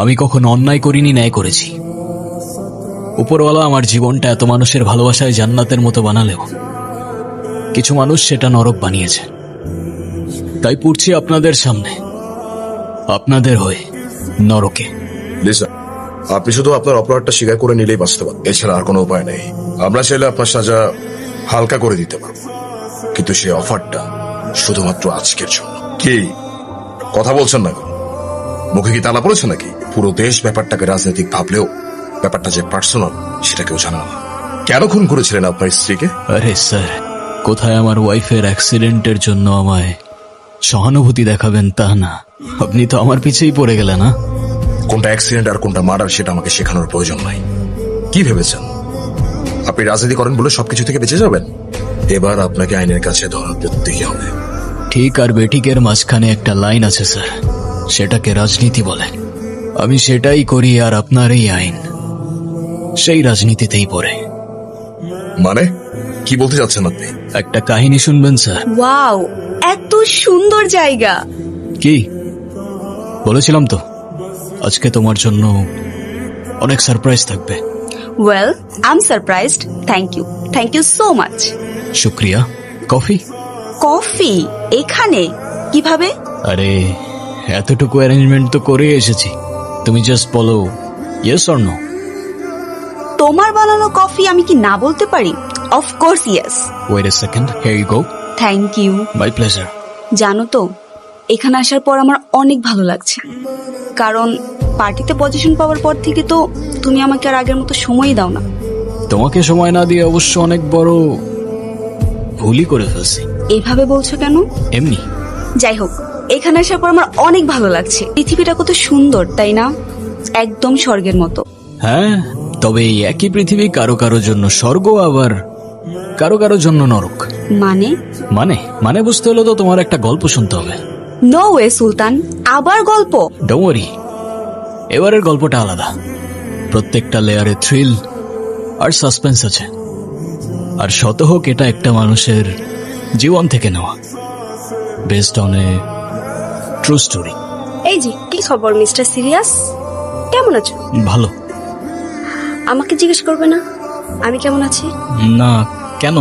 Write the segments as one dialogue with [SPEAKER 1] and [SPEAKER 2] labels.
[SPEAKER 1] আমি কখনো অন্যায় করিনি, ন্যায় করেছি। উপরওয়ালা আমার জীবনটা এত মানুষের ভালোবাসায় জান্নাতের মতো বানালেও কিছু মানুষ সেটা নরক বানিয়েছে। তাই পড়ছি আপনাদের সামনে, আপনাদের হয়ে নরকে।
[SPEAKER 2] লিসা, আপনি শুধু আপনার অপরাধটা স্বীকার করে নিলেই বাঁচতে পারেন, এছাড়া আর কোনো উপায় নেই। আমরা চাইলে আপনার সাজা হালকা করে দিতে পারব, কিন্তু সেই অফারটা শুধুমাত্র আজকের জন্য। কি কথা বলছেন না? মুখে কি তালা পড়েছে নাকি? পুরো দেশ ব্যাপারটাকে রাজনৈতিক ভাবলেও ব্যাপারটা যে পার্সোনাল সেটা কেউ জানে না। কেন খুন করেছিলেন আপনার স্ত্রীকে?
[SPEAKER 1] আরে স্যার, কোথায় আমার ওয়াইফের অ্যাক্সিডেন্টের জন্য আমায় সহানুভূতি দেখাবেন তা না, আপনি তো আমার পিছেই পড়ে গেলেন। না,
[SPEAKER 2] কোনটা অ্যাক্সিডেন্ট আর কোনটা মার্ডার সেটা আমাকে শেখানোর প্রয়োজন নাই। কি ভেবেছেন আপনি রাজনীতি করেন বলে সবকিছু থেকে বেঁচে যাবেন? এবার আপনাকে আইনের কাছে ধরা পড়তেই হবে।
[SPEAKER 1] ঠিক আর বেঠিকের মাঝখানে একটা লাইন আছে স্যার, সেটাকে রাজনীতি বলে। আমি সেটাই করি, আর আপনার এই আইন সেই রাজনীতিতেই পড়ে।
[SPEAKER 2] মানে কি বলতে চাচ্ছেন আপনি?
[SPEAKER 1] একটা কাহিনী শুনবেন স্যার?
[SPEAKER 3] ওয়াও, এত সুন্দর জায়গা।
[SPEAKER 1] কি বলেছিলাম তো, আজকে তোমার জন্য অনেক সারপ্রাইজ থাকবে।
[SPEAKER 3] Well, I am surprised. Thank you so much.
[SPEAKER 1] শুক্রিয়া। কফি?
[SPEAKER 3] কফি এখানে কিভাবে?
[SPEAKER 1] আরে এতটুকু অ্যারেঞ্জমেন্ট তো করে এসেছি, তুমি জাস্ট বলো ইয়েস অর নো।
[SPEAKER 3] তোমার বানানো কফি আমি কি না বলতে পারি? Of course yes.
[SPEAKER 1] Wait a second, here you go.
[SPEAKER 3] Thank you.
[SPEAKER 1] My pleasure.
[SPEAKER 3] জানো তো, এখানে আসার পর আমার অনেক ভালো লাগছে, কারণ পার্টিতে পজিশন পাওয়ার পর থেকে তো তুমি আমাকে আর আগের মতো সময়ই দাও না।
[SPEAKER 1] তোমাকে সময় না দিয়ে অবশ্য অনেক বড় ভুলই করে ফেলছি।
[SPEAKER 3] এইভাবে বলছো কেন?
[SPEAKER 1] এমনি।
[SPEAKER 3] যাই হোক, এখানে আসার পর আমার অনেক ভালো লাগছে। পৃথিবীটা কত সুন্দর, তাই না? একদম স্বর্গের মতো।
[SPEAKER 1] হ্যাঁ, তবে এই একই পৃথিবী কারো কারো জন্য স্বর্গ, আবার কারো কারো জন্য নরক।
[SPEAKER 3] মানে?
[SPEAKER 1] মানে বুঝতে হলে তো তোমার একটা গল্প শুনতে হবে।
[SPEAKER 3] নো ওয়ে সুলতান, আবার গল্প?
[SPEAKER 1] ডোন্ট ওয়ারি, এবারের গল্পটা আলাদা। প্রত্যেকটা লেয়ারে থ্রিল আর সাসপেন্স আছে, আর শত হোক এটা একটা মানুষের জীবন থেকে নেওয়া, based on a true story.
[SPEAKER 4] এই যে, কি খবর মিস্টার সিরিয়াস? কেমন আছো?
[SPEAKER 1] ভালো।
[SPEAKER 4] আমাকে জিজ্ঞেস করবে না আমি কেমন আছি?
[SPEAKER 1] না, কেন?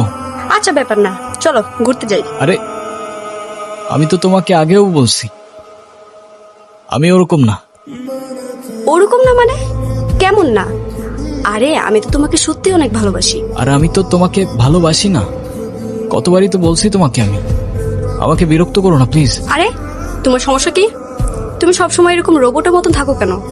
[SPEAKER 4] আচ্ছা, ব্যাপার না, চলো ঘুরতে যাই।
[SPEAKER 1] আরে আমি তো তোমাকে আগেও বলছি আমি ওরকম না।
[SPEAKER 4] ওরকম না মানে? কেমন না? আরে আমি তো তোমাকে সত্যি অনেক ভালোবাসি।
[SPEAKER 1] আর আমি তো তোমাকে ভালোবাসি না, কতবারই তো বলছি তোমাকে। আমাকে বিরক্ত করো না প্লিজ।
[SPEAKER 4] আরে তোমার সমস্যা কি? তুমি সবসময় এরকম রোবটের মতন থাকো কেন?